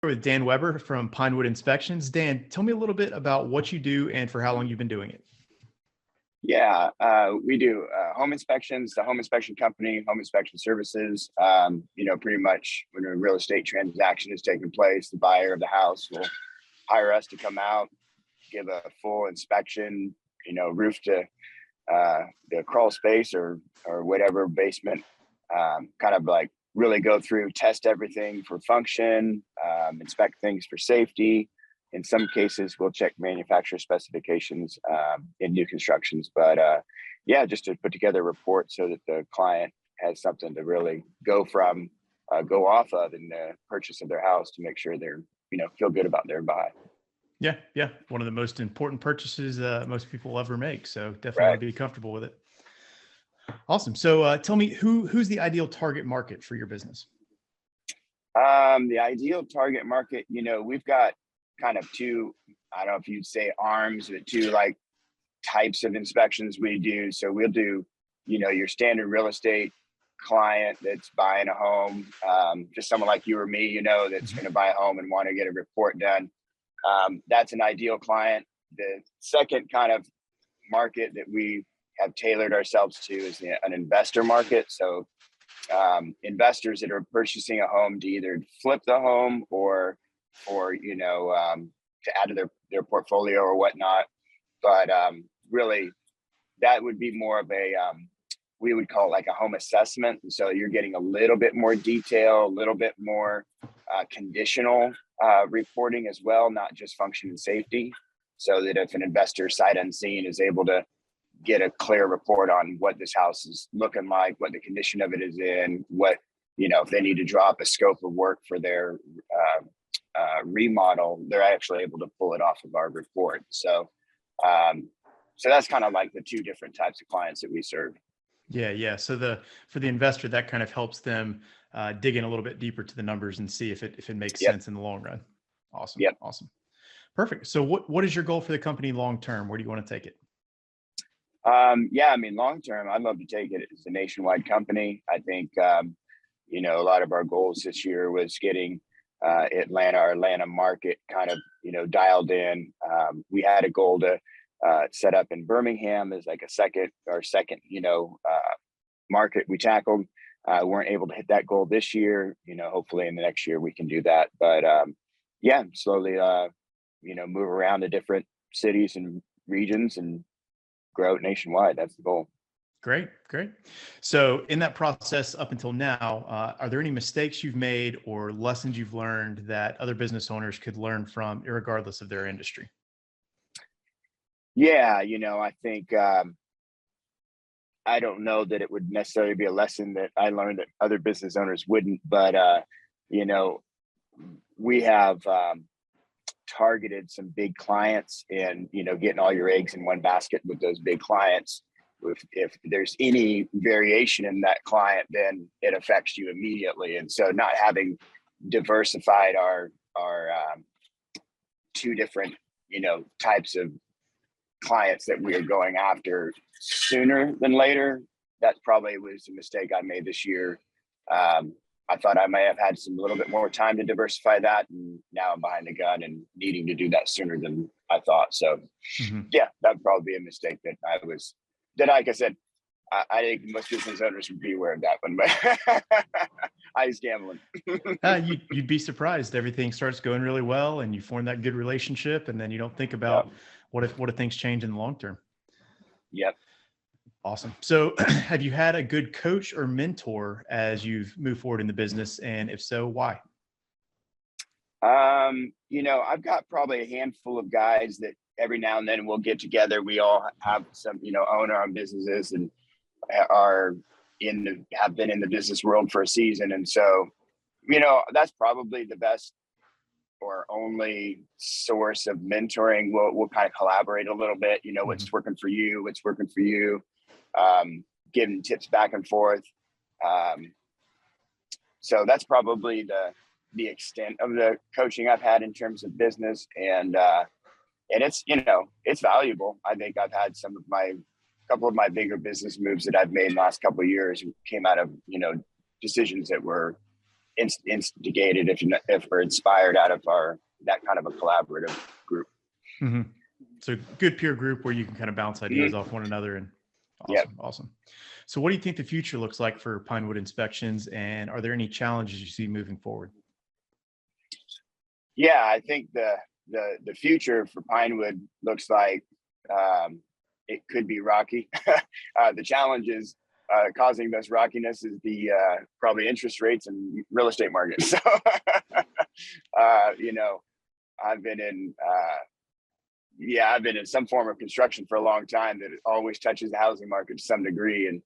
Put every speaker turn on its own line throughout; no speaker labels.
With Dan Weber from Pinewood Inspections. Dan, tell me a little bit about what you do and for how long you've been doing it.
Yeah, we do home inspections, the home inspection company, home inspection services. Pretty much when a real estate transaction is taking place, the buyer of the house will hire us to come out, give a full inspection, roof to the crawl space or whatever basement, kind of like really go through, test everything for function, inspect things for safety. In some cases, we'll check manufacturer specifications in new constructions. But just to put together a report so that the client has something to really go off of in the purchase of their house to make sure they're, feel good about their buy.
Yeah. One of the most important purchases most people will ever make. So definitely
Right.
be comfortable with it. Awesome. So tell me who's the ideal target market for your business?
The ideal target market, we've got kind of two, I don't know if you'd say arms, but two like types of inspections we do. So we'll do, your standard real estate client that's buying a home, just someone like you or me, that's going to buy a home and want to get a report done. That's an ideal client. The second kind of market that we have tailored ourselves to is an investor market. So investors that are purchasing a home to either flip the home or to add to their portfolio or whatnot. But really, that would be more of a we would call it like a home assessment. And so you're getting a little bit more detail, a little bit more conditional reporting as well, not just function and safety. So that if an investor sight unseen is able to get a clear report on what this house is looking like, what the condition of it is in, what, if they need to draw up a scope of work for their remodel, they're actually able to pull it off of our report. So that's kind of like the two different types of clients that we serve.
Yeah. So for the investor, that kind of helps them dig in a little bit deeper to the numbers and see if it makes sense in the long run. Awesome.
Yep.
Awesome. Perfect. So what is your goal for the company long term? Where do you want to take it?
Long term, I'd love to take it as a nationwide company. I think, a lot of our goals this year was getting our Atlanta market kind of, dialed in. We had a goal to set up in Birmingham as like our second, market we tackled. Weren't able to hit that goal this year. Hopefully in the next year we can do that. But slowly, move around to different cities and regions and grow nationwide. That's the goal.
Great. So in that process up until now, are there any mistakes you've made or lessons you've learned that other business owners could learn from, regardless of their industry?
Yeah, I think I don't know that it would necessarily be a lesson that I learned that other business owners wouldn't, but we have targeted some big clients and, getting all your eggs in one basket with those big clients. If there's any variation in that client, then it affects you immediately. And so not having diversified our two different, types of clients that we are going after sooner than later, that probably was a mistake I made this year. I thought I may have had a little bit more time to diversify that, and now I'm behind the gun and needing to do that sooner than I thought. So, that'd probably be a mistake like I said, I think most business owners would be aware of that one, but I was gambling.
You'd be surprised. Everything starts going really well, and you form that good relationship, and then you don't think about what if things change in the long term.
Yep.
Awesome. So have you had a good coach or mentor as you've moved forward in the business? And if so, why?
I've got probably a handful of guys that every now and then we'll get together. We all have some, own our own businesses and have been in the business world for a season. And so, that's probably the best or only source of mentoring. We'll kind of collaborate a little bit, what's working for you, giving tips back and forth. So that's probably the extent of the coaching I've had in terms of business. And it's, it's valuable. I think I've had couple of my bigger business moves that I've made in the last couple of years came out of, decisions that were instigated, if we're inspired out of that kind of a collaborative group.
Mm-hmm. So good peer group where you can kind of bounce ideas off one another. And
Yep.
awesome. So what do you think the future looks like for Pinewood Inspections, and are there any challenges you see moving forward?
Yeah, I think the future for Pinewood looks like it could be rocky. The challenges causing this rockiness is the probably interest rates and real estate market. So, you know, I've been in some form of construction for a long time that always touches the housing market to some degree, and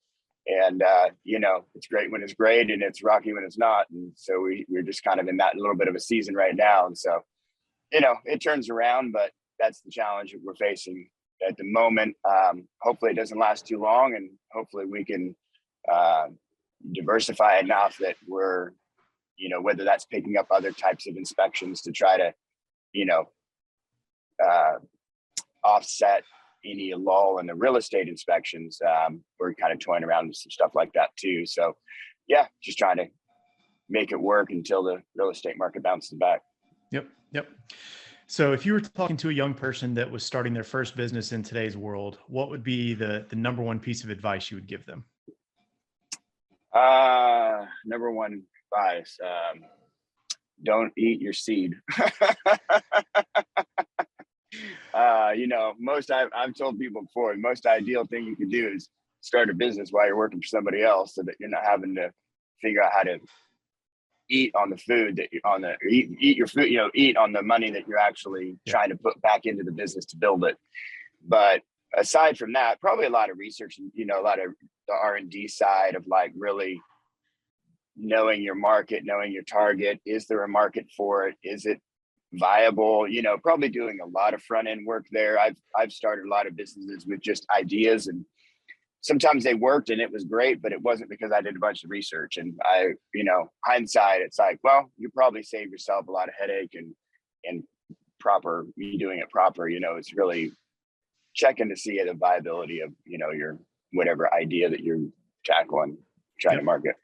you know, it's great when it's great and it's rocky when it's not. And so we're just kind of in that little bit of a season right now. And so, you know, it turns around, but that's the challenge that we're facing at the moment. Hopefully it doesn't last too long, and hopefully we can diversify enough that we're, you know, whether that's picking up other types of inspections to try to, you know, offset any lull in the real estate inspections. We're kind of toying around with some stuff like that too. So yeah, just trying to make it work until the real estate market bounces back.
Yep. So if you were talking to a young person that was starting their first business in today's world, what would be the number one piece of advice you would give them?
Number one advice, don't eat your seed. You know, I've told people before, the most ideal thing you can do is start a business while you're working for somebody else, so that you're not having to figure out how to eat on the food that eat your food, you know, eat on the money that you're actually trying to put back into the business to build it. But aside from that, probably a lot of research and, you know, a lot of the R&D side of like really knowing your market, knowing your target. Is there a market for it? Is it viable? You know, probably doing a lot of front end work there. I've started a lot of businesses with just ideas, and sometimes they worked and it was great, but it wasn't because I did a bunch of research. And you know, hindsight, it's like, well, you probably saved yourself a lot of headache and you doing it proper. You know, it's really checking to see the viability of, you know, your whatever idea that you're tackling, trying to market.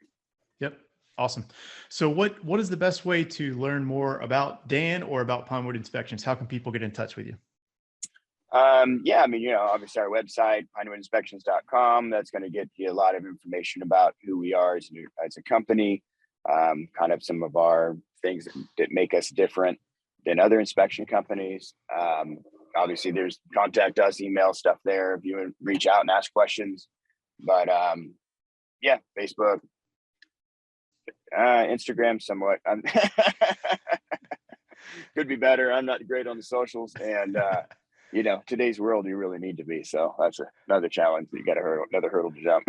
Yep. Awesome. So what is the best way to learn more about Dan or about Pinewood Inspections? How can people get in touch with you?
Yeah, I mean, you know, obviously our website, pinewoodinspections.com, that's going to get you a lot of information about who we are as a company, kind of some of our things that make us different than other inspection companies. Obviously there's contact us, email stuff there if you would reach out and ask questions. But yeah, Facebook, Instagram somewhat. Could be better. I'm not great on the socials, and you know, today's world, you really need to be. So that's another challenge that you got to another hurdle to jump.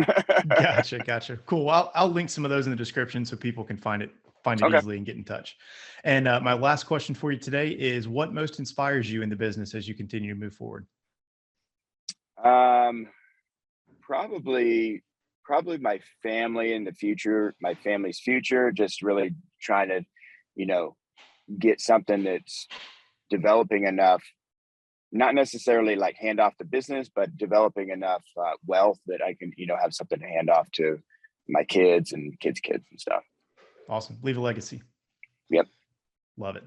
Gotcha. Cool. I'll link some of those in the description so people can find it
Okay.
easily and get in touch. And my last question for you today is, what most inspires you in the business as you continue to move forward?
Probably my family in the future, my family's future, just really trying to, you know, get something that's developing enough, not necessarily like hand off the business, but developing enough wealth that I can, you know, have something to hand off to my kids and kids' kids and stuff.
Awesome. Leave a legacy.
Yep.
Love it.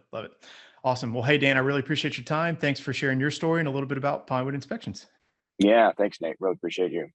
Awesome. Well, hey, Dan, I really appreciate your time. Thanks for sharing your story and a little bit about Pinewood Inspections.
Yeah. Thanks, Nate. Really appreciate you.